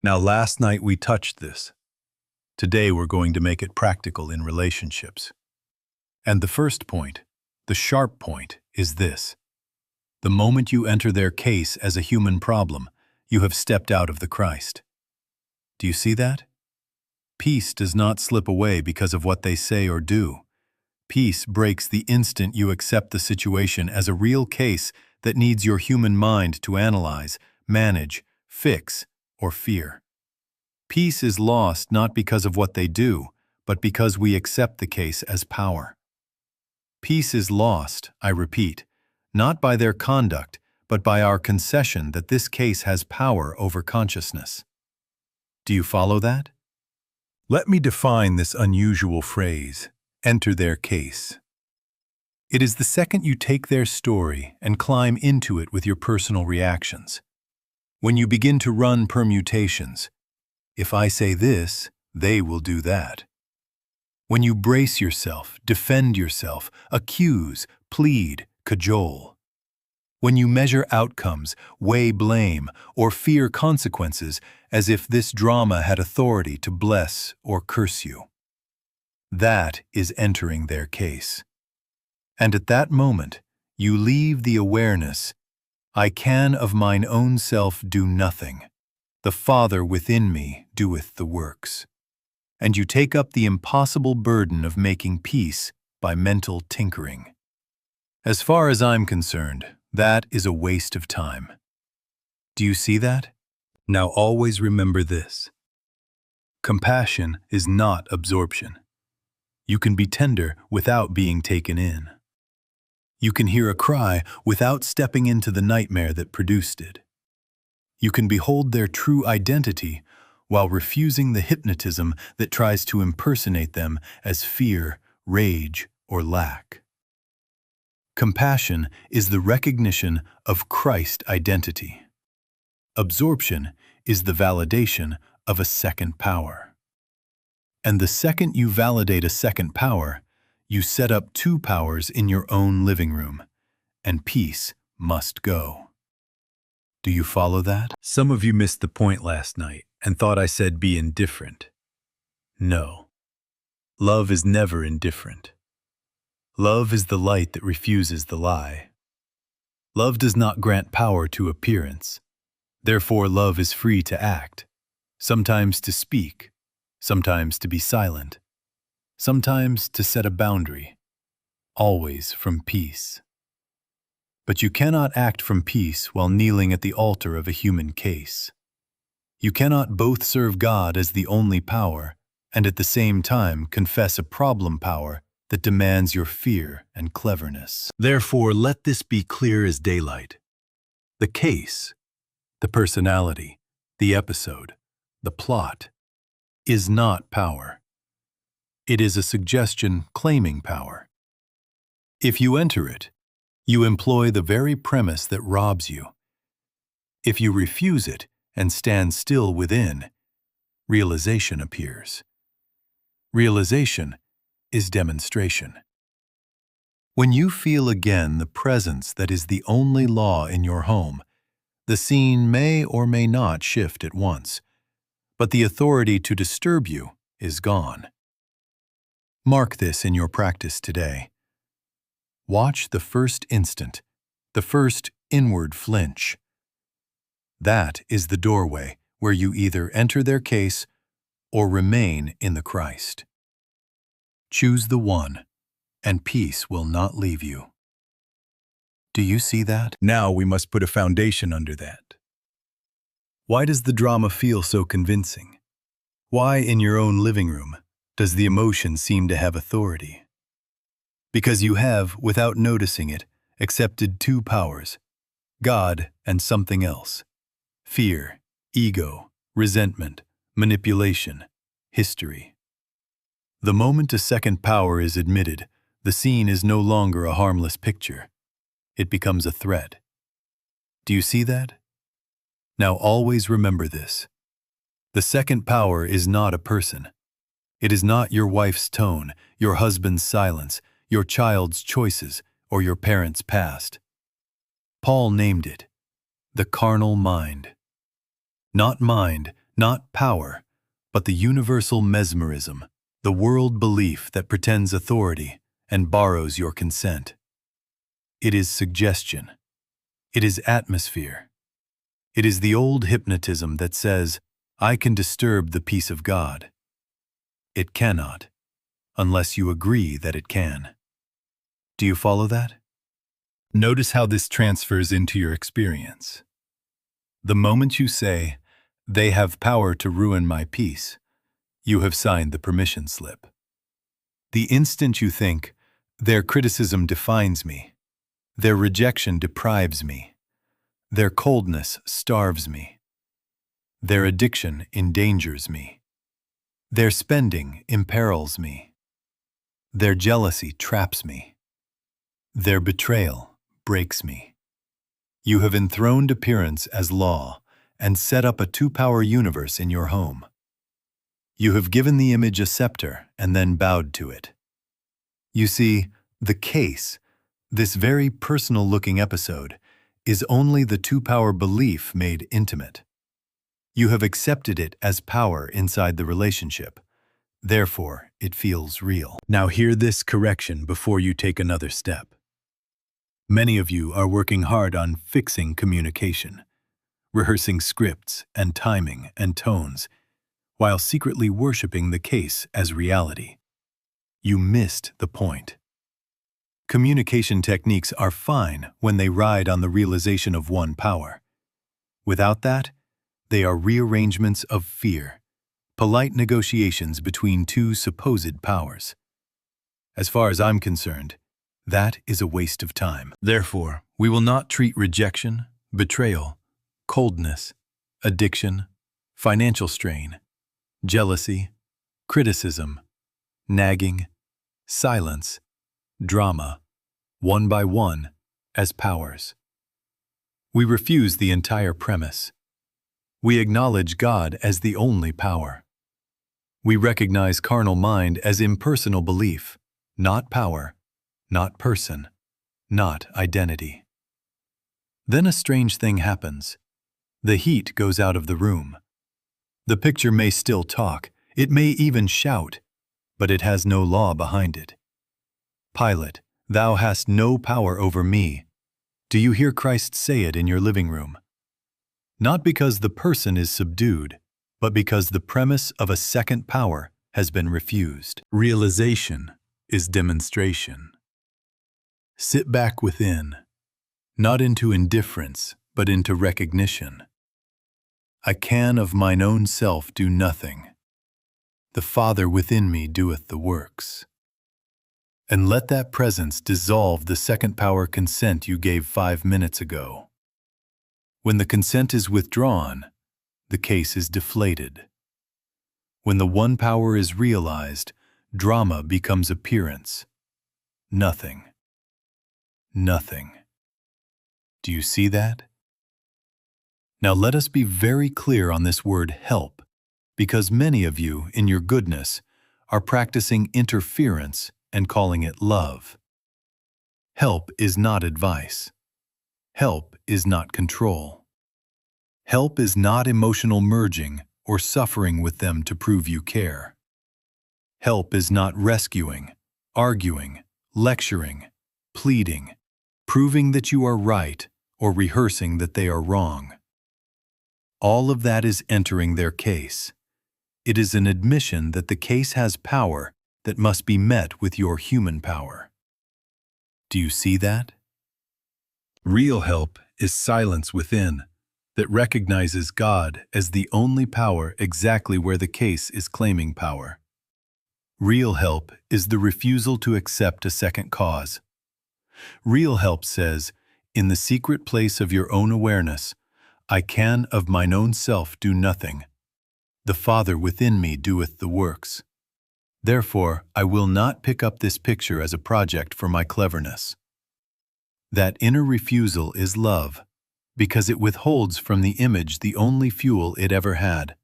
Now, last night we touched this. Today we're going to make it practical in relationships. And the first point, the sharp point, is this. The moment you enter their case as a human problem, you have stepped out of the Christ. Do you see that? Peace does not slip away because of what they say or do. Peace breaks the instant you accept the situation as a real case that needs your human mind to analyze, manage, fix, or fear. Peace is lost not because of what they do, but because we accept the case as power. Peace is lost, I repeat, not by their conduct, but by our concession that this case has power over consciousness. Do you follow that? Let me define this unusual phrase, enter their case. It is the second you take their story and climb into it with your personal reactions. When you begin to run permutations, if I say this, they will do that. When you brace yourself, defend yourself, accuse, plead, cajole. When you measure outcomes, weigh blame, or fear consequences as if this drama had authority to bless or curse you. That is entering their case. And at that moment, you leave the awareness, I can of mine own self do nothing. The Father within me doeth the works. And you take up the impossible burden of making peace by mental tinkering. As far as I'm concerned, that is a waste of time. Do you see that? Now always remember this. Compassion is not absorption. You can be tender without being taken in. You can hear a cry without stepping into the nightmare that produced it. You can behold their true identity while refusing the hypnotism that tries to impersonate them as fear, rage, or lack. Compassion is the recognition of Christ identity. Absorption is the validation of a second power. And the second you validate a second power, you set up two powers in your own living room, and peace must go. Do you follow that? Some of you missed the point last night and thought I said be indifferent. No. Love is never indifferent. Love is the light that refuses the lie. Love does not grant power to appearance. Therefore, love is free to act, sometimes to speak, sometimes to be silent, sometimes to set a boundary, always from peace. But you cannot act from peace while kneeling at the altar of a human case. You cannot both serve God as the only power and at the same time confess a problem power that demands your fear and cleverness. Therefore, let this be clear as daylight. The case, the personality, the episode, the plot, is not power. It is a suggestion claiming power. If you enter it, you employ the very premise that robs you. If you refuse it and stand still within, realization appears. Realization is demonstration. When you feel again the presence that is the only law in your home, the scene may or may not shift at once, but the authority to disturb you is gone. Mark this in your practice today. Watch the first instant, the first inward flinch. That is the doorway where you either enter their case or remain in the Christ. Choose the one, and peace will not leave you. Do you see that? Now we must put a foundation under that. Why does the drama feel so convincing? Why, in your own living room, does the emotion seem to have authority? Because you have, without noticing it, accepted two powers, God and something else. Fear, ego, resentment, manipulation, history. The moment a second power is admitted, the scene is no longer a harmless picture. It becomes a threat. Do you see that? Now always remember this. The second power is not a person. It is not your wife's tone, your husband's silence, your child's choices, or your parents' past. Paul named it, the carnal mind. Not mind, Not power, but the universal mesmerism, the world belief that pretends authority and borrows your consent. It is suggestion. It is atmosphere. It is the old hypnotism that says, I can disturb the peace of God. It cannot, unless you agree that it can. Do you follow that? Notice how this transfers into your experience. The moment you say, they have power to ruin my peace, you have signed the permission slip. The instant you think, their criticism defines me, their rejection deprives me, their coldness starves me, their addiction endangers me, their spending imperils me, their jealousy traps me, their betrayal breaks me. You have enthroned appearance as law and set up a two-power universe in your home. You have given the image a scepter and then bowed to it. You see, the case, this very personal-looking episode, is only the two-power belief made intimate. You have accepted it as power inside the relationship. Therefore, it feels real. Now hear this correction before you take another step. Many of you are working hard on fixing communication, rehearsing scripts and timing and tones, while secretly worshiping the case as reality. You missed the point. Communication techniques are fine when they ride on the realization of one power. Without that, they are rearrangements of fear, polite negotiations between two supposed powers. As far as I'm concerned, that is a waste of time. Therefore, we will not treat rejection, betrayal, coldness, addiction, financial strain, jealousy, criticism, nagging, silence, drama, one by one, as powers. We refuse the entire premise. We acknowledge God as the only power. We recognize carnal mind as impersonal belief, not power, not person, not identity. Then a strange thing happens. The heat goes out of the room. The picture may still talk, it may even shout, but it has no law behind it. Pilate, thou hast no power over me. Do you hear Christ say it in your living room? Not because the person is subdued, but because the premise of a second power has been refused. Realization is demonstration. Sit back within, not into indifference, but into recognition. I can of mine own self do nothing. The Father within me doeth the works. And let that presence dissolve the second power consent you gave 5 minutes ago. When the consent is withdrawn, the case is deflated. When the one power is realized, drama becomes appearance. Nothing. Nothing. Do you see that? Now let us be very clear on this word help, because many of you, in your goodness, are practicing interference and calling it love. Help is not advice. Help is not control. Help is not emotional merging or suffering with them to prove you care. Help is not rescuing, arguing, lecturing, pleading, proving that you are right or rehearsing that they are wrong. All of that is entering their case. It is an admission that the case has power that must be met with your human power. Do you see that? Real help is silence within that recognizes God as the only power exactly where the case is claiming power. Real help is the refusal to accept a second cause. Real help says, in the secret place of your own awareness, I can of mine own self do nothing. The Father within me doeth the works. Therefore, I will not pick up this picture as a project for my cleverness. That inner refusal is love, because it withholds from the image the only fuel it ever had,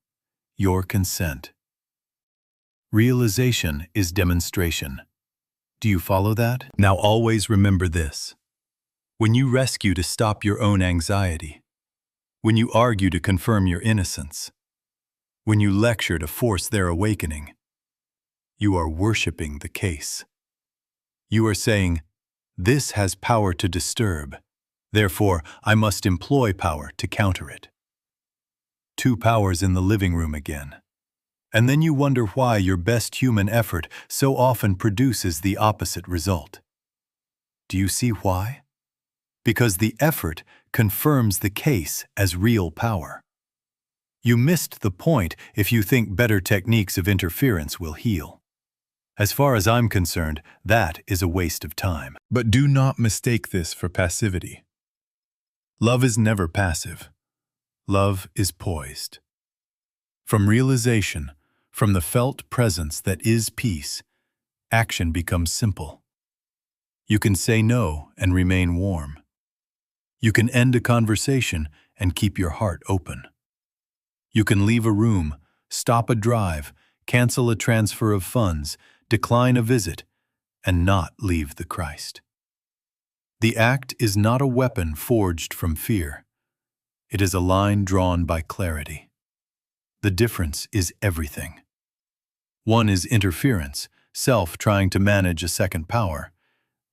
your consent. Realization is demonstration. Do you follow that? Now always remember this. When you rescue to stop your own anxiety, when you argue to confirm your innocence, When you lecture to force their awakening, you are worshiping the case. You are saying, "This has power to disturb, therefore I must employ power to counter it." Two powers in the living room again. And then you wonder why your best human effort so often produces the opposite result. Do you see why? Because the effort confirms the case as real power. You missed the point if you think better techniques of interference will heal. As far as I'm concerned, that is a waste of time. But do not mistake this for passivity. Love is never passive. Love is poised. From realization, from the felt presence that is peace, action becomes simple. You can say no and remain warm. You can end a conversation and keep your heart open. You can leave a room, stop a drive, cancel a transfer of funds, decline a visit, and not leave the Christ. The act is not a weapon forged from fear. It is a line drawn by clarity. The difference is everything. One is interference, self trying to manage a second power.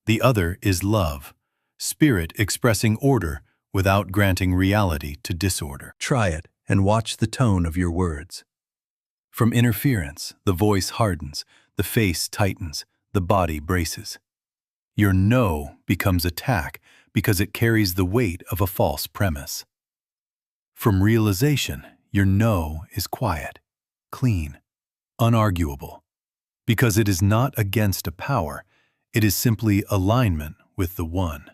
The other is love, spirit expressing order without granting reality to disorder. Try it and watch the tone of your words. From interference, the voice hardens, the face tightens, the body braces. Your no becomes attack because it carries the weight of a false premise. From realization, your no is quiet, clean, unarguable, because it is not against a power, it is simply alignment with the One.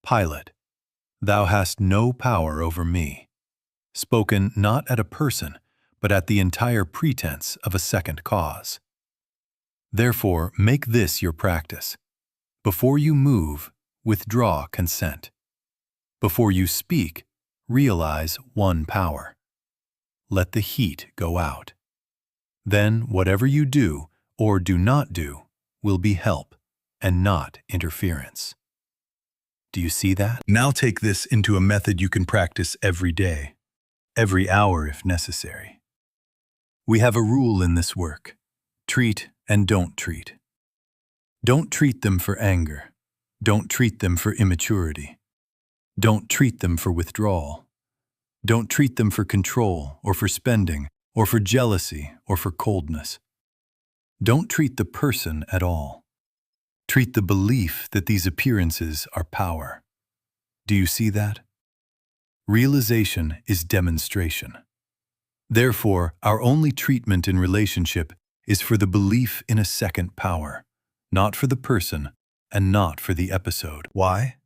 Pilate, thou hast no power over me. Spoken not at a person, but at the entire pretense of a second cause. Therefore, make this your practice. Before you move, withdraw consent. Before you speak, realize one power. Let the heat go out. Then whatever you do or do not do will be help and not interference. Do you see that? Now take this into a method you can practice every day, every hour if necessary. We have a rule in this work: treat and don't treat. Don't treat them for anger. Don't treat them for immaturity. Don't treat them for withdrawal. Don't treat them for control or for spending or for jealousy or for coldness. Don't treat the person at all. Treat the belief that these appearances are power. Do you see that? Realization is demonstration. Therefore, our only treatment in relationship is for the belief in a second power, not for the person and not for the episode. Why?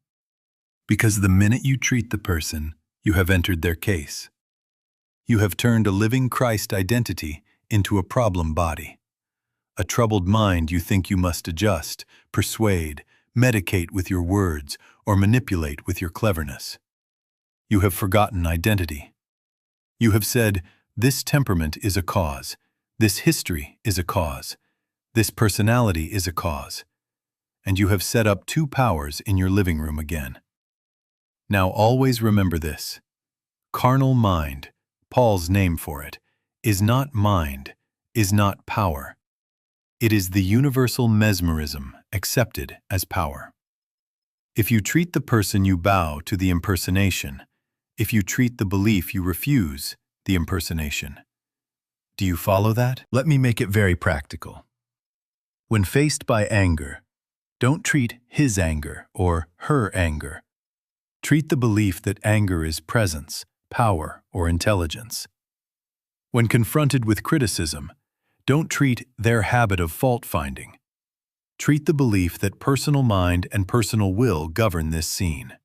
Because the minute you treat the person, you have entered their case. You have turned a living Christ identity into a problem body. A troubled mind you think you must adjust, persuade, medicate with your words, or manipulate with your cleverness. You have forgotten identity. You have said, this temperament is a cause, this history is a cause, this personality is a cause, and you have set up two powers in your living room again. Now always remember this: carnal mind, Paul's name for it, is not mind, is not power. It is the universal mesmerism accepted as power. If you treat the person, you bow to the impersonation. If you treat the belief, you refuse the impersonation. Do you follow that? Let me make it very practical. When faced by anger, don't treat his anger or her anger. Treat the belief that anger is presence, power, or intelligence. When confronted with criticism, don't treat their habit of fault-finding. Treat the belief that personal mind and personal will govern this scene.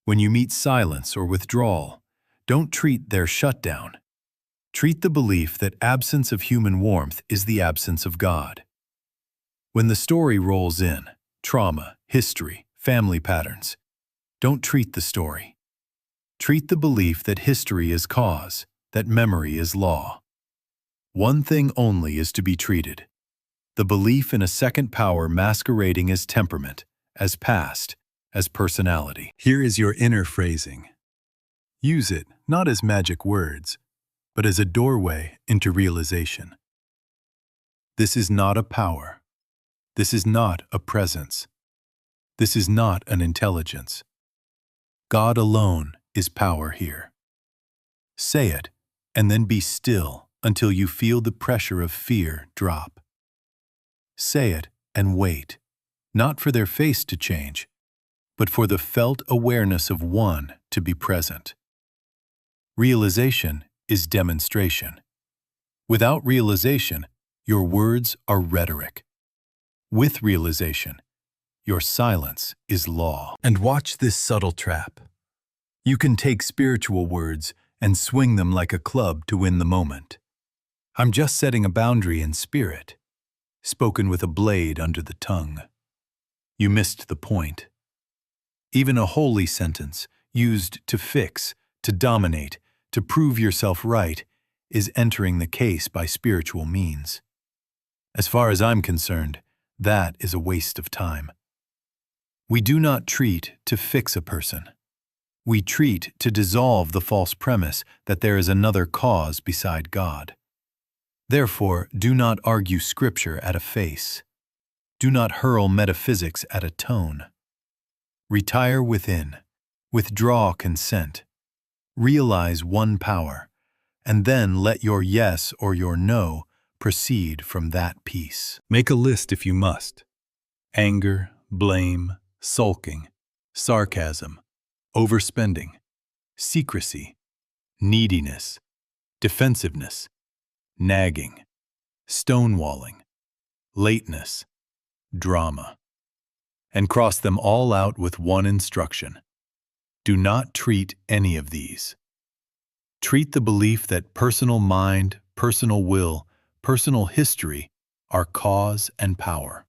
When you meet silence or withdrawal, don't treat their shutdown. Treat the belief that absence of human warmth is the absence of God. When the story rolls in, trauma, history, family patterns, don't treat the story. Treat the belief that history is cause, that memory is law. One thing only is to be treated: the belief in a second power masquerading as temperament, as past, as personality. Here is your inner phrasing. Use it not as magic words, but as a doorway into realization. This is not a power. This is not a presence. This is not an intelligence. God alone is power here. Say it, and then be still until you feel the pressure of fear drop. Say it and wait, not for their face to change, but for the felt awareness of one to be present. Realization is demonstration. Without realization, your words are rhetoric. With realization, your silence is law. And watch this subtle trap. You can take spiritual words and swing them like a club to win the moment. I'm just setting a boundary in spirit, spoken with a blade under the tongue. You missed the point. Even a holy sentence, used to fix, to dominate, to prove yourself right, is entering the case by spiritual means. As far as I'm concerned, that is a waste of time. We do not treat to fix a person. We treat to dissolve the false premise that there is another cause beside God. Therefore, do not argue Scripture at a face. Do not hurl metaphysics at a tone. Retire within. Withdraw consent. Realize one power, and then let your yes or your no proceed from that peace. Make a list if you must. Anger, blame, sulking, sarcasm, overspending, secrecy, neediness, defensiveness, nagging, stonewalling, lateness, drama. And cross them all out with one instruction. Do not treat any of these. Treat the belief that personal mind, personal will, personal history are cause and power.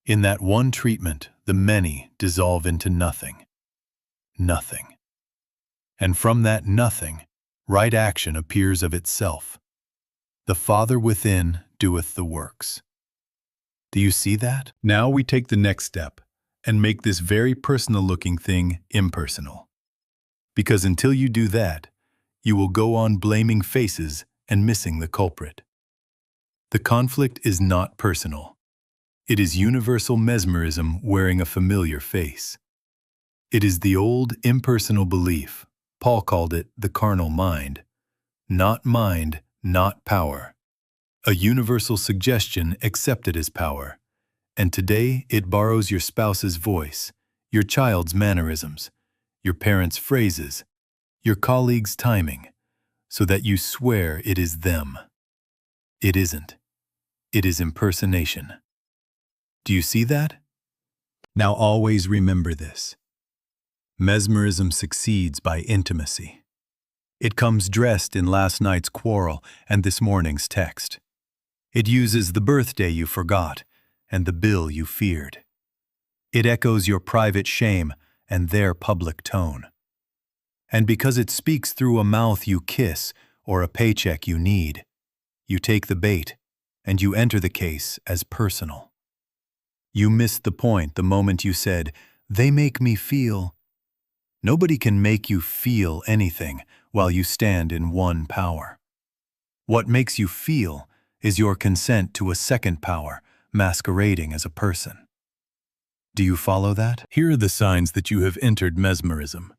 In that one treatment, the many dissolve into nothing. Nothing. And from that nothing, right action appears of itself. The Father within doeth the works. Do you see that? Now we take the next step and make this very personal-looking thing impersonal. Because until you do that, you will go on blaming faces and missing the culprit. The conflict is not personal. It is universal mesmerism wearing a familiar face. It is the old impersonal belief, Paul called it the carnal mind, not power. A universal suggestion accepted as power, and today it borrows your spouse's voice, your child's mannerisms, your parents' phrases, your colleagues' timing, so that you swear it is them. It isn't. It is impersonation. Do you see that? Now always remember this. Mesmerism succeeds by intimacy. It comes dressed in last night's quarrel and this morning's text. It uses the birthday you forgot and the bill you feared. It echoes your private shame and their public tone. And because it speaks through a mouth you kiss or a paycheck you need, you take the bait and you enter the case as personal. You missed the point the moment you said, "They make me feel." Nobody can make you feel anything while you stand in one power. What makes you feel is your consent to a second power masquerading as a person. Do you follow that? Here are the signs that you have entered mesmerism.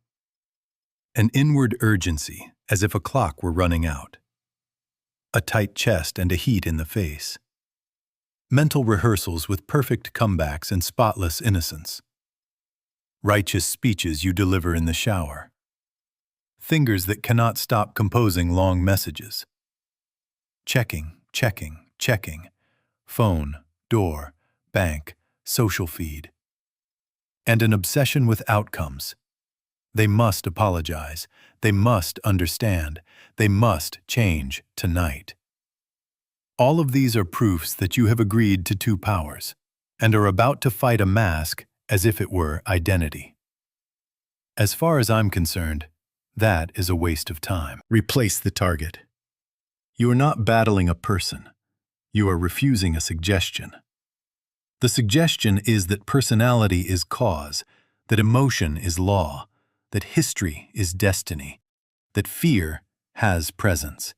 An inward urgency, as if a clock were running out. A tight chest and a heat in the face. Mental rehearsals with perfect comebacks and spotless innocence. Righteous speeches you deliver in the shower. Fingers that cannot stop composing long messages. Checking. Phone, door, bank, social feed. And an obsession with outcomes. They must apologize. They must understand. They must change tonight. All of these are proofs that you have agreed to two powers and are about to fight a mask as if it were identity. As far as I'm concerned, that is a waste of time. Replace the target. You are not battling a person. You are refusing a suggestion. The suggestion is that personality is cause, that emotion is law, that history is destiny, that fear has presence.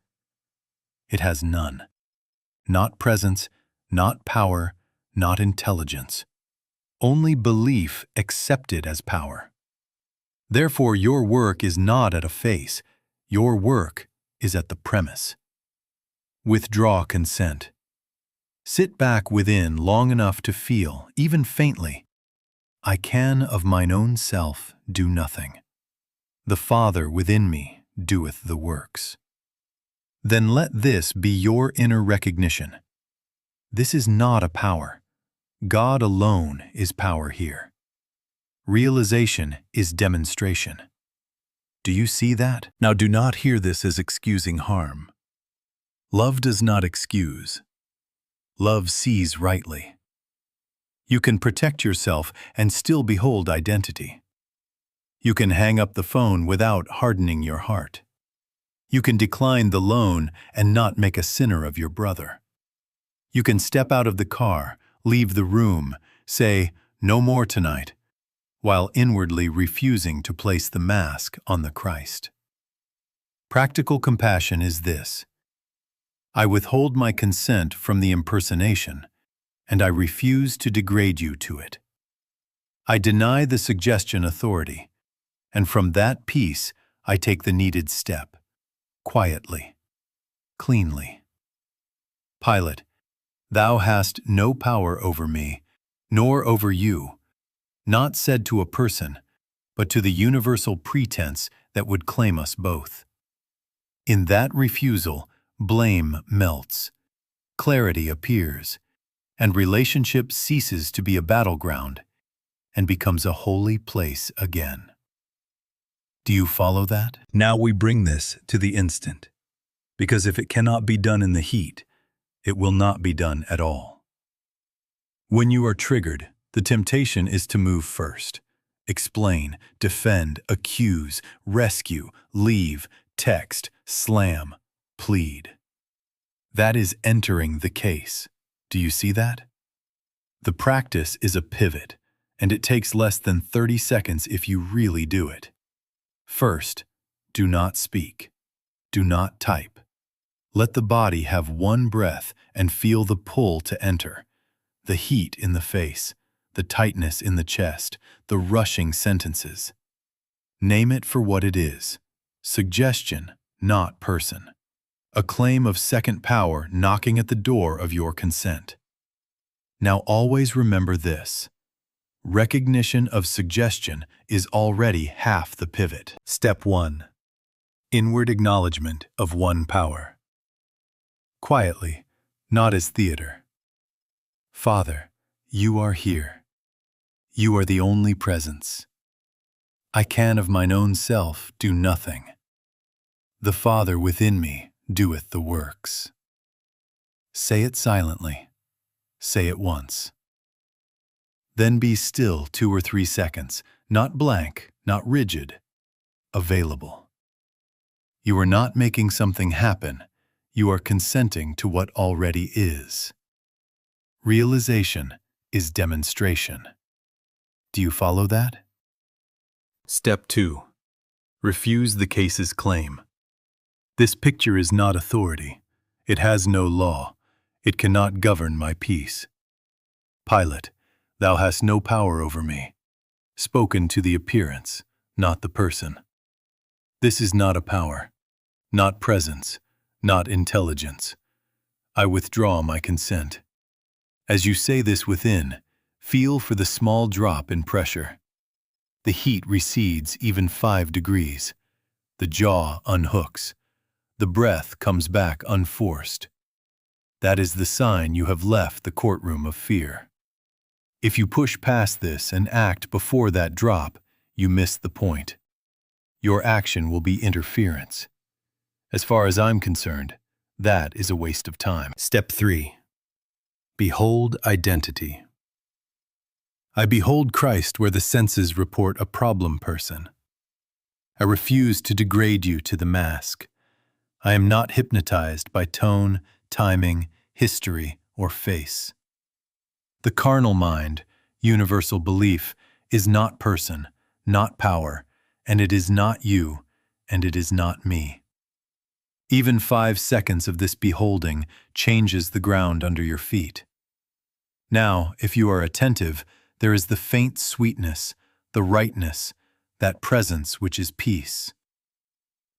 It has none. Not presence, not power, not intelligence. Only belief accepted as power. Therefore, your work is not at a face. Your work is at the premise. Withdraw consent. Sit back within long enough to feel, even faintly, I can of mine own self do nothing. The Father within me doeth the works. Then let this be your inner recognition. This is not a power. God alone is power here. Realization is demonstration. Do you see that? Now do not hear this as excusing harm. Love does not excuse. Love sees rightly. You can protect yourself and still behold identity. You can hang up the phone without hardening your heart. You can decline the loan and not make a sinner of your brother. You can step out of the car, leave the room, say, "No more tonight," while inwardly refusing to place the mask on the Christ. Practical compassion is this: I withhold my consent from the impersonation, and I refuse to degrade you to it. I deny the suggestion authority, and from that peace I take the needed step, quietly, cleanly. Pilate, thou hast no power over me, nor over you, not said to a person, but to the universal pretense that would claim us both. In that refusal, blame melts, clarity appears, and relationship ceases to be a battleground and becomes a holy place again. Do you follow that? Now we bring this to the instant, because if it cannot be done in the heat, it will not be done at all. When you are triggered, the temptation is to move first. Explain, defend, accuse, rescue, leave, text, slam, plead. That is entering the case. Do you see that? The practice is a pivot, and it takes less than 30 seconds if you really do it. First, do not speak. Do not type. Let the body have one breath and feel the pull to enter, the heat in the face, the tightness in the chest, the rushing sentences. Name it for what it is: suggestion, not person. A claim of second power knocking at the door of your consent. Now always remember this: recognition of suggestion is already half the pivot. Step 1. Inward acknowledgement of one power. Quietly, not as theater. Father, you are here. You are the only presence. I can of mine own self do nothing. The Father within me doeth the works. Say it silently. Say it once. Then be still 2 or 3 seconds, not blank, not rigid, available. You are not making something happen. You are consenting to what already is. Realization is demonstration. Do you follow that? Step 2. Refuse the case's claim. This picture is not authority. It has no law. It cannot govern my peace. Pilate, thou hast no power over me. Spoken to the appearance, not the person. This is not a power, not presence, not intelligence. I withdraw my consent. As you say this within, feel for the small drop in pressure. The heat recedes even 5 degrees. The jaw unhooks. The breath comes back unforced. That is the sign you have left the courtroom of fear. If you push past this and act before that drop, you miss the point. Your action will be interference. As far as I'm concerned, that is a waste of time. Step 3. Behold identity. I behold Christ where the senses report a problem person. I refuse to degrade you to the mask. I am not hypnotized by tone, timing, history, or face. The carnal mind, universal belief, is not person, not power, and it is not you, and it is not me. Even 5 seconds of this beholding changes the ground under your feet. Now, if you are attentive, there is the faint sweetness, the rightness, that presence which is peace.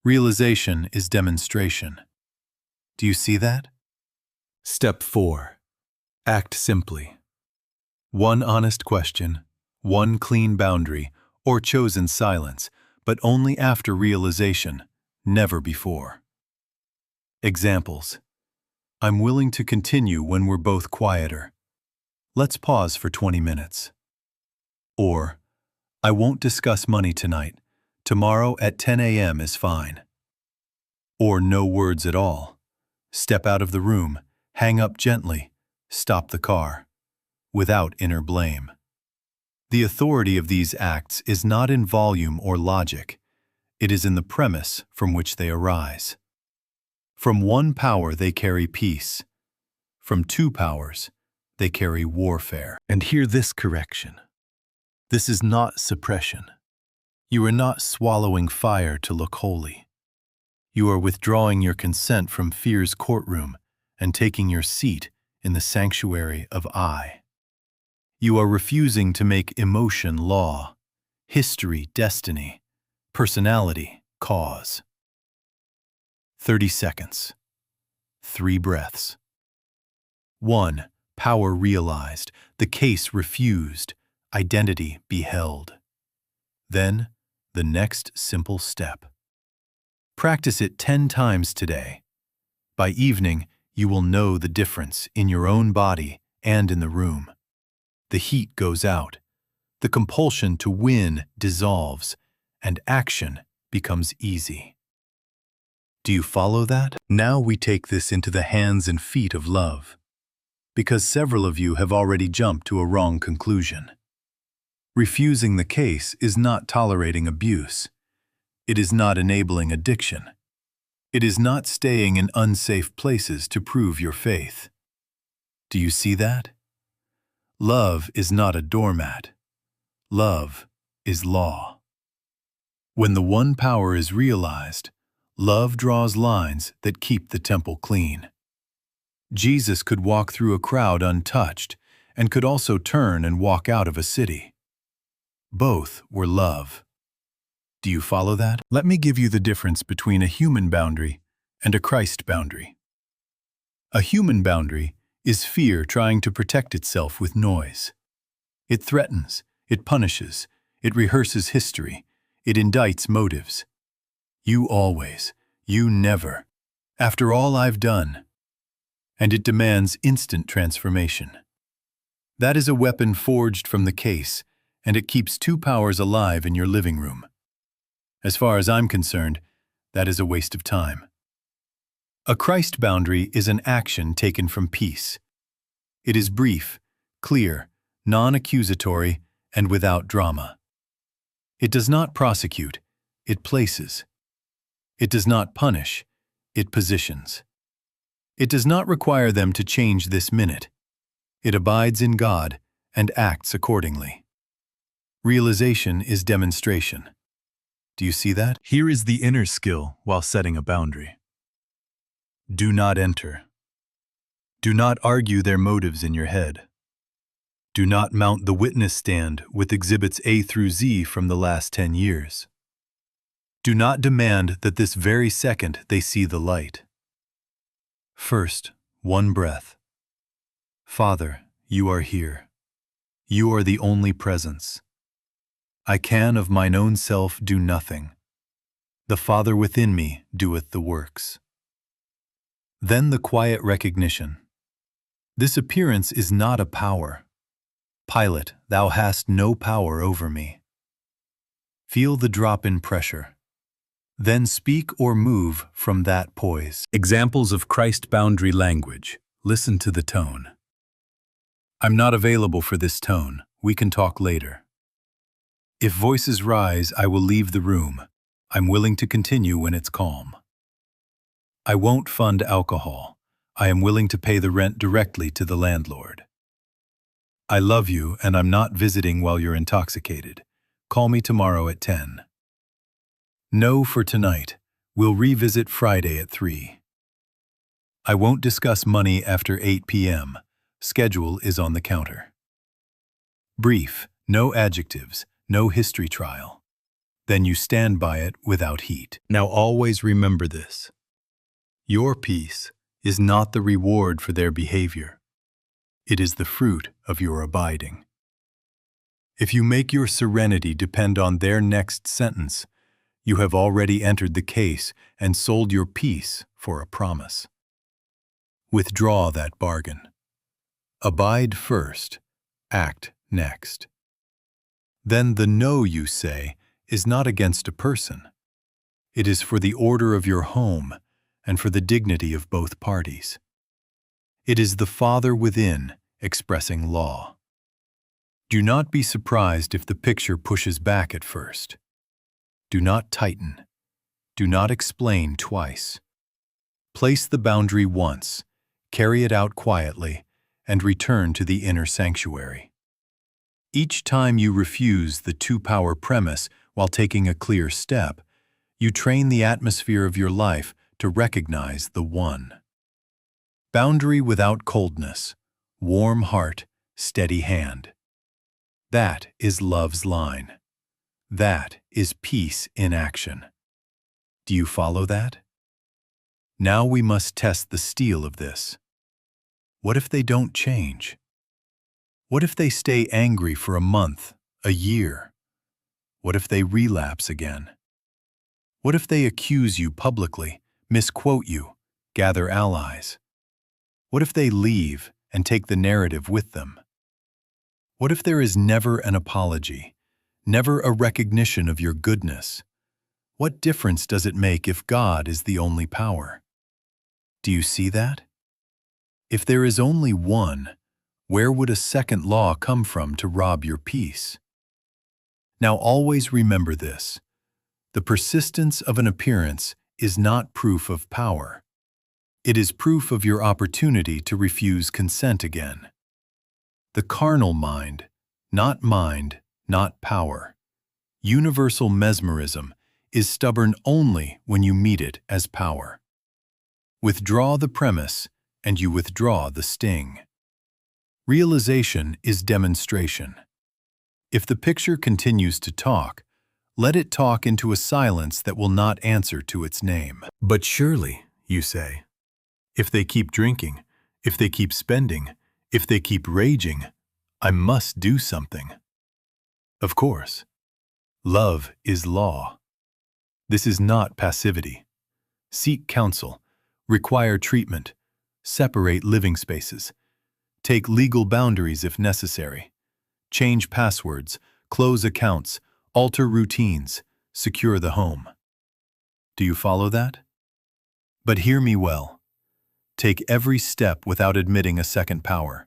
Realization is demonstration. Do you see that? Step 4. Act simply. One honest question, one clean boundary, or chosen silence, but only after realization, never before. Examples. I'm willing to continue when we're both quieter. Let's pause for 20 minutes. Or, I won't discuss money tonight. Tomorrow at 10 a.m. is fine. Or no words at all. Step out of the room, hang up gently, stop the car, without inner blame. The authority of these acts is not in volume or logic. It is in the premise from which they arise. From one power they carry peace. From two powers, they carry warfare. And hear this correction. This is not suppression. You are not swallowing fire to look holy. You are withdrawing your consent from fear's courtroom and taking your seat in the sanctuary of I. You are refusing to make emotion law, history destiny, personality cause. 30 seconds. 3 breaths. 1. Power realized, the case refused, identity beheld. Then, the next simple step. Practice it 10 times today. By evening, you will know the difference in your own body and in the room. The heat goes out. The compulsion to win dissolves, and action becomes easy. Do you follow that? Now we take this into the hands and feet of love, because several of you have already jumped to a wrong conclusion. Refusing the case is not tolerating abuse. It is not enabling addiction. It is not staying in unsafe places to prove your faith. Do you see that? Love is not a doormat. Love is law. When the one power is realized, love draws lines that keep the temple clean. Jesus could walk through a crowd untouched and could also turn and walk out of a city. Both were love. Do you follow that? Let me give you the difference between a human boundary and a Christ boundary. A human boundary is fear trying to protect itself with noise. It threatens, it punishes, it rehearses history, it indicts motives. You always, you never, after all I've done. And it demands instant transformation. That is a weapon forged from the case, and it keeps two powers alive in your living room. As far as I'm concerned, that is a waste of time. A Christ boundary is an action taken from peace. It is brief, clear, non-accusatory, and without drama. It does not prosecute, it places. It does not punish, it positions. It does not require them to change this minute. It abides in God and acts accordingly. Realization is demonstration. Do you see that? Here is the inner skill while setting a boundary. Do not enter. Do not argue their motives in your head. Do not mount the witness stand with exhibits A through Z from the last 10 years. Do not demand that this very second they see the light. First, one breath. Father, you are here. You are the only presence. I can of mine own self do nothing. The Father within me doeth the works. Then the quiet recognition. This appearance is not a power. Pilate, thou hast no power over me. Feel the drop in pressure. Then speak or move from that poise. Examples of Christ boundary language. Listen to the tone. I'm not available for this tone. We can talk later. If voices rise, I will leave the room. I'm willing to continue when it's calm. I won't fund alcohol. I am willing to pay the rent directly to the landlord. I love you and I'm not visiting while you're intoxicated. Call me tomorrow at 10. No for tonight. We'll revisit Friday at 3. I won't discuss money after 8 p.m. Schedule is on the counter. Brief, no adjectives, no history trial. Then you stand by it without heat. Now always remember this. Your peace is not the reward for their behavior. It is the fruit of your abiding. If you make your serenity depend on their next sentence, you have already entered the case and sold your peace for a promise. Withdraw that bargain. Abide first, act next. Then the no you say is not against a person. It is for the order of your home and for the dignity of both parties. It is the Father within expressing law. Do not be surprised if the picture pushes back at first. Do not tighten. Do not explain twice. Place the boundary once, carry it out quietly, and return to the inner sanctuary. Each time you refuse the two-power premise while taking a clear step, you train the atmosphere of your life to recognize the one. Boundary without coldness, warm heart, steady hand. That is love's line. That is peace in action. Do you follow that? Now we must test the steel of this. What if they don't change? What if they stay angry for a month, a year? What if they relapse again? What if they accuse you publicly, misquote you, gather allies? What if they leave and take the narrative with them? What if there is never an apology, never a recognition of your goodness? What difference does it make if God is the only power? Do you see that? If there is only one, where would a second law come from to rob your peace? Now always remember this. The persistence of an appearance is not proof of power. It is proof of your opportunity to refuse consent again. The carnal mind, not power. Universal mesmerism is stubborn only when you meet it as power. Withdraw the premise, and you withdraw the sting. Realization is demonstration. If the picture continues to talk, let it talk into a silence that will not answer to its name. But surely, you say, if they keep drinking, if they keep spending, if they keep raging, I must do something. Of course. Love is law. This is not passivity. Seek counsel, require treatment, separate living spaces, take legal boundaries if necessary, change passwords, close accounts, alter routines, secure the home. Do you follow that? But hear me well. Take every step without admitting a second power.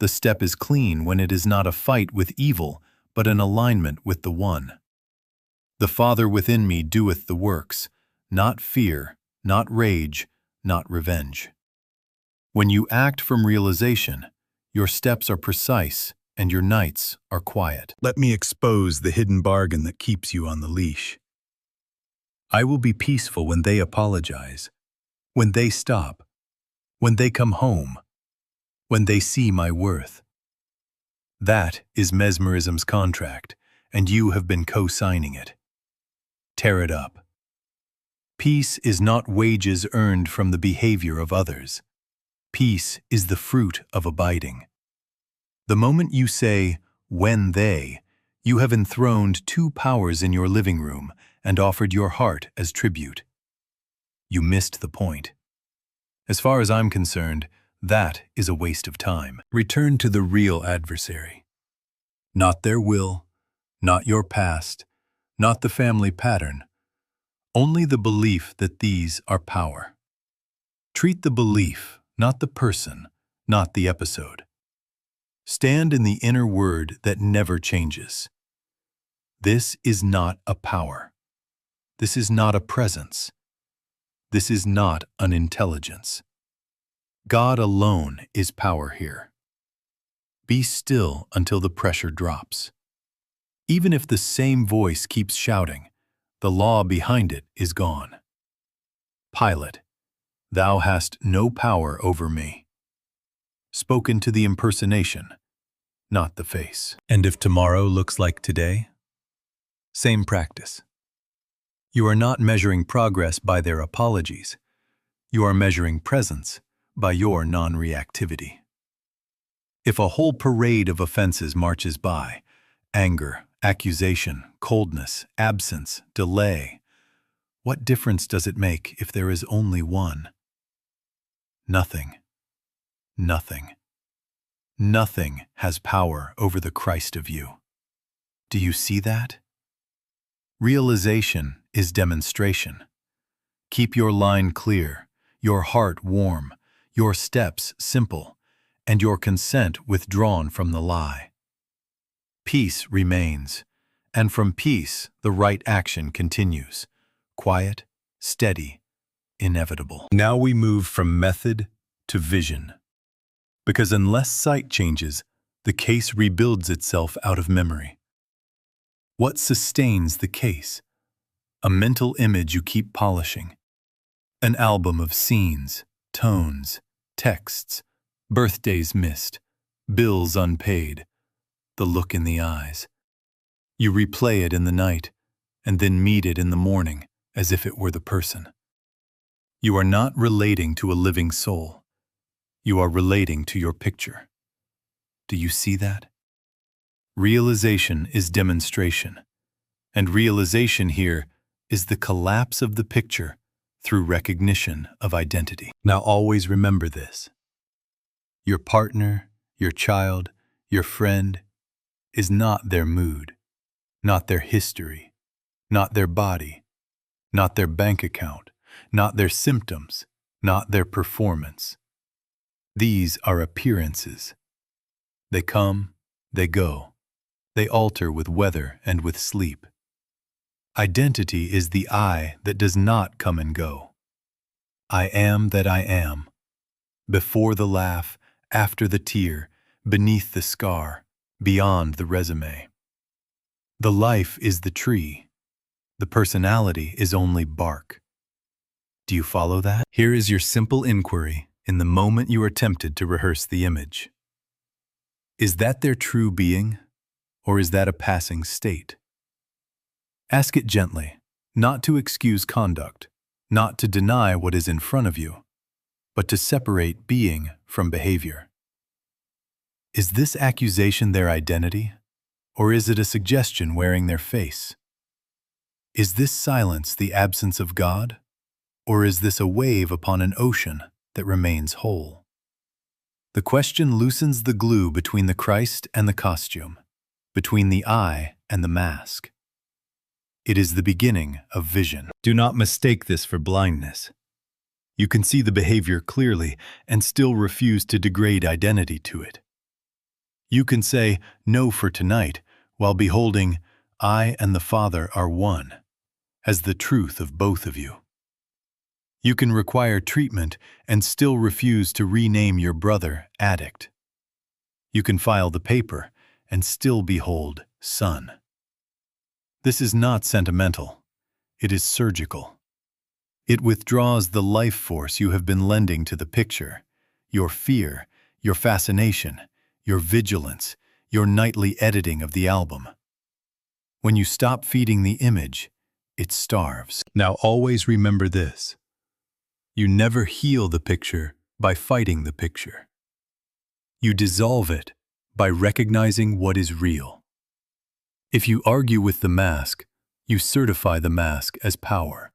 The step is clean when it is not a fight with evil, but an alignment with the One. The Father within me doeth the works, not fear, not rage, not revenge. When you act from realization, your steps are precise and your nights are quiet. Let me expose the hidden bargain that keeps you on the leash. I will be peaceful when they apologize, when they stop, when they come home, when they see my worth. That is mesmerism's contract, and you have been co-signing it. Tear it up. Peace is not wages earned from the behavior of others. Peace is the fruit of abiding. The moment you say, when they, you have enthroned two powers in your living room and offered your heart as tribute. You missed the point. As far as I'm concerned, that is a waste of time. Return to the real adversary. Not their will, not your past, not the family pattern, only the belief that these are power. Treat the belief, not the person, not the episode. Stand in the inner word that never changes. This is not a power. This is not a presence. This is not an intelligence. God alone is power here. Be still until the pressure drops. Even if the same voice keeps shouting, the law behind it is gone. Pilate, thou hast no power over me. Spoken to the impersonation, not the face. And if tomorrow looks like today? Same practice. You are not measuring progress by their apologies. You are measuring presence by your non-reactivity. If a whole parade of offenses marches by, anger, accusation, coldness, absence, delay, what difference does it make if there is only one? Nothing. Nothing. Nothing has power over the Christ of you. Do you see that? Realization is demonstration. Keep your line clear, your heart warm, your steps simple, and your consent withdrawn from the lie. Peace remains, and from peace the right action continues, quiet, steady, inevitable. Now we move from method to vision. Because unless sight changes, the case rebuilds itself out of memory. What sustains the case? A mental image you keep polishing. An album of scenes, tones, texts, birthdays missed, bills unpaid, the look in the eyes. You replay it in the night, and then meet it in the morning as if it were the person. You are not relating to a living soul. You are relating to your picture. Do you see that? Realization is demonstration, and realization here is the collapse of the picture through recognition of identity. Now always remember this. Your partner, your child, your friend is not their mood, not their history, not their body, not their bank account, not their symptoms, not their performance. These are appearances. They come, they go. They alter with weather and with sleep. Identity is the I that does not come and go. I am that I am. Before the laugh, after the tear, beneath the scar, beyond the resume. The life is the tree. The personality is only bark. Do you follow that? Here is your simple inquiry in the moment you are tempted to rehearse the image. Is that their true being, or is that a passing state? Ask it gently, not to excuse conduct, not to deny what is in front of you, but to separate being from behavior. Is this accusation their identity, or is it a suggestion wearing their face? Is this silence the absence of God, or is this a wave upon an ocean that remains whole? The question loosens the glue between the Christ and the costume, between the I and the mask. It is the beginning of vision. Do not mistake this for blindness. You can see the behavior clearly and still refuse to degrade identity to it. You can say no for tonight while beholding I and the Father are one, as the truth of both of you. You can require treatment and still refuse to rename your brother addict. You can file the paper and still behold son. This is not sentimental. It is surgical. It withdraws the life force you have been lending to the picture, your fear, your fascination, your vigilance, your nightly editing of the album. When you stop feeding the image, it starves. Now always remember this. You never heal the picture by fighting the picture. You dissolve it by recognizing what is real. If you argue with the mask, you certify the mask as power.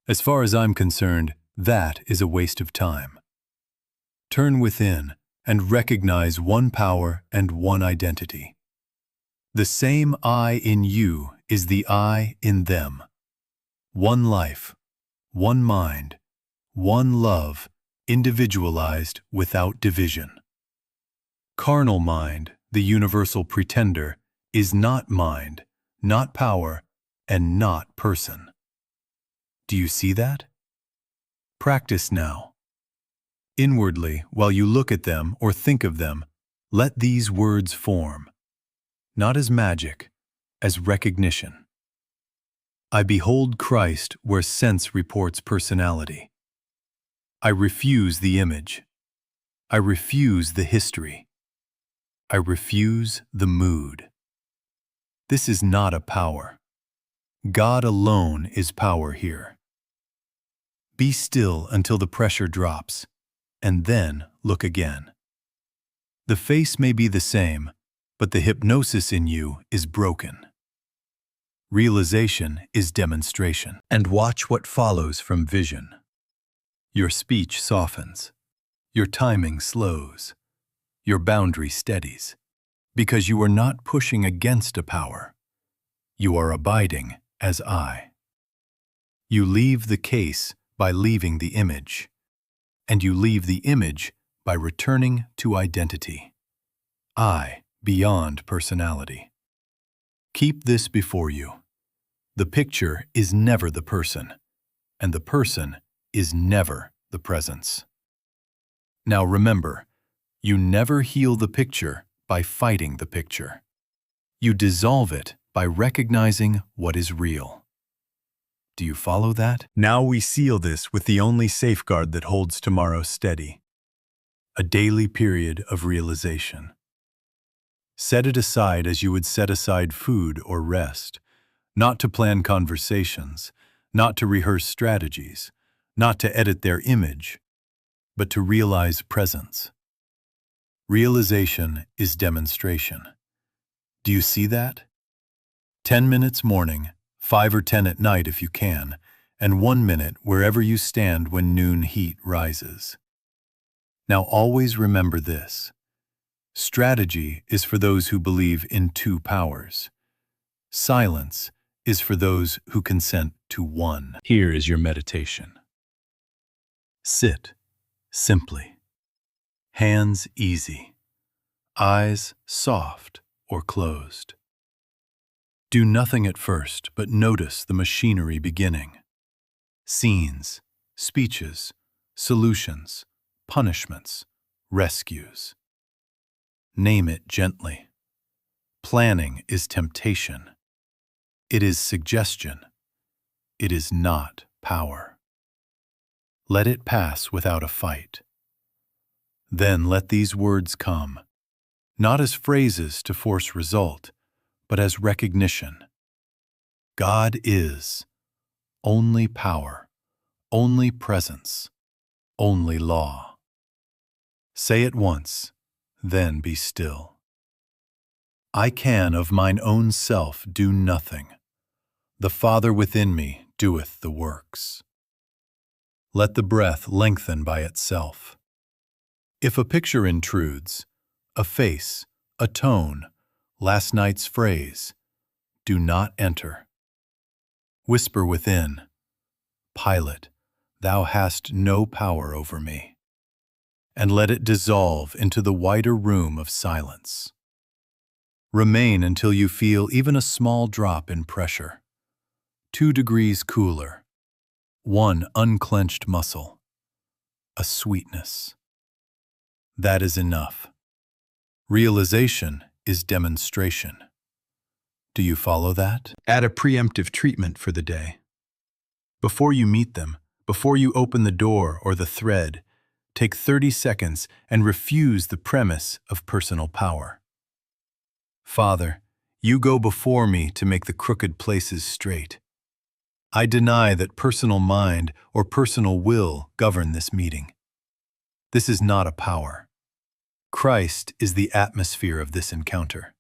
As far as I'm concerned, that is a waste of time. Turn within and recognize one power and one identity. The same I in you is the I in them. One life, one mind, one love, individualized without division. Carnal mind, the universal pretender, is not mind, not power, and not person. Do you see that? Practice now. Inwardly, while you look at them or think of them, let these words form, not as magic, as recognition. I behold Christ where sense reports personality. I refuse the image. I refuse the history. I refuse the mood. This is not a power. God alone is power here. Be still until the pressure drops, and then look again. The face may be the same, but the hypnosis in you is broken. Realization is demonstration. And watch what follows from vision. Your speech softens. Your timing slows. Your boundary steadies. Because you are not pushing against a power. You are abiding as I. You leave the case by leaving the image. And you leave the image by returning to identity. I, beyond personality. Keep this before you. The picture is never the person, and the person is never the presence. Now remember, you never heal the picture by fighting the picture. You dissolve it by recognizing what is real. Do you follow that? Now we seal this with the only safeguard that holds tomorrow steady. A daily period of realization. Set it aside as you would set aside food or rest, not to plan conversations, not to rehearse strategies, not to edit their image, but to realize presence. Realization is demonstration. Do you see that? 10 minutes morning, 5 or 10 at night if you can, and 1 minute wherever you stand when noon heat rises. Now always remember this. Strategy is for those who believe in two powers. Silence is for those who consent to one. Here is your meditation. Sit, simply. Hands easy. Eyes soft or closed. Do nothing at first, but notice the machinery beginning. Scenes, speeches, solutions, punishments, rescues. Name it gently. Planning is temptation. It is suggestion. It is not power. Let it pass without a fight. Then let these words come, not as phrases to force result, but as recognition. God is only power, only presence, only law. Say it once, then be still. I can of mine own self do nothing. The Father within me doeth the works. Let the breath lengthen by itself. If a picture intrudes, a face, a tone, last night's phrase, do not enter. Whisper within, Pilate, thou hast no power over me. And let it dissolve into the wider room of silence. Remain until you feel even a small drop in pressure. 2 degrees cooler. 1 unclenched muscle. A sweetness. That is enough. Realization is demonstration. Do you follow that? Add a preemptive treatment for the day. Before you meet them, before you open the door or the thread, take 30 seconds and refuse the premise of personal power. Father, you go before me to make the crooked places straight. I deny that personal mind or personal will govern this meeting. This is not a power. Christ is the atmosphere of this encounter.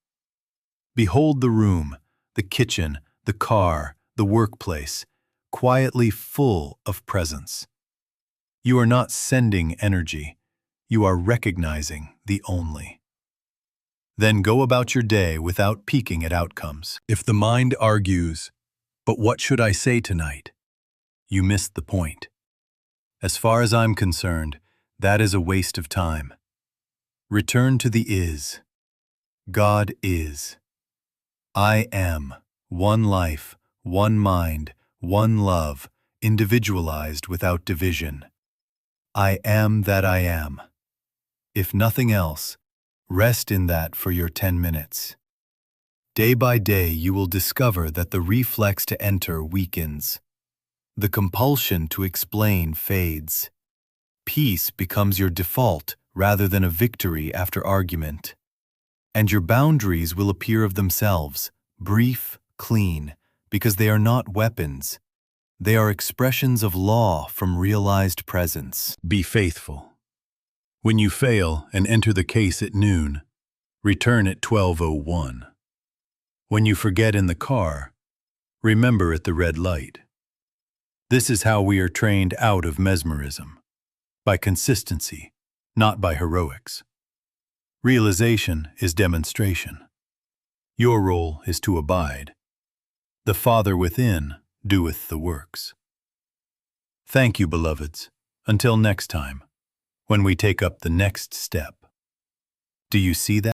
Behold the room, the kitchen, the car, the workplace, quietly full of presence. You are not sending energy, you are recognizing the only. Then go about your day without peeking at outcomes. If the mind argues, but what should I say tonight? You missed the point. As far as I'm concerned, that is a waste of time. Return to the is. God is. I am, one life, one mind, one love, individualized without division. I am that I am. If nothing else, rest in that for your 10 minutes. Day by day, you will discover that the reflex to enter weakens. The compulsion to explain fades. Peace becomes your default rather than a victory after argument. And your boundaries will appear of themselves, brief, clean, because they are not weapons. They are expressions of law from realized presence. Be faithful. When you fail and enter the case at noon, return at 12:01. When you forget in the car, remember at the red light. This is how we are trained out of mesmerism, by consistency, not by heroics. Realization is demonstration. Your role is to abide. The Father within doeth the works. Thank you, beloveds. Until next time, when we take up the next step. Do you see that?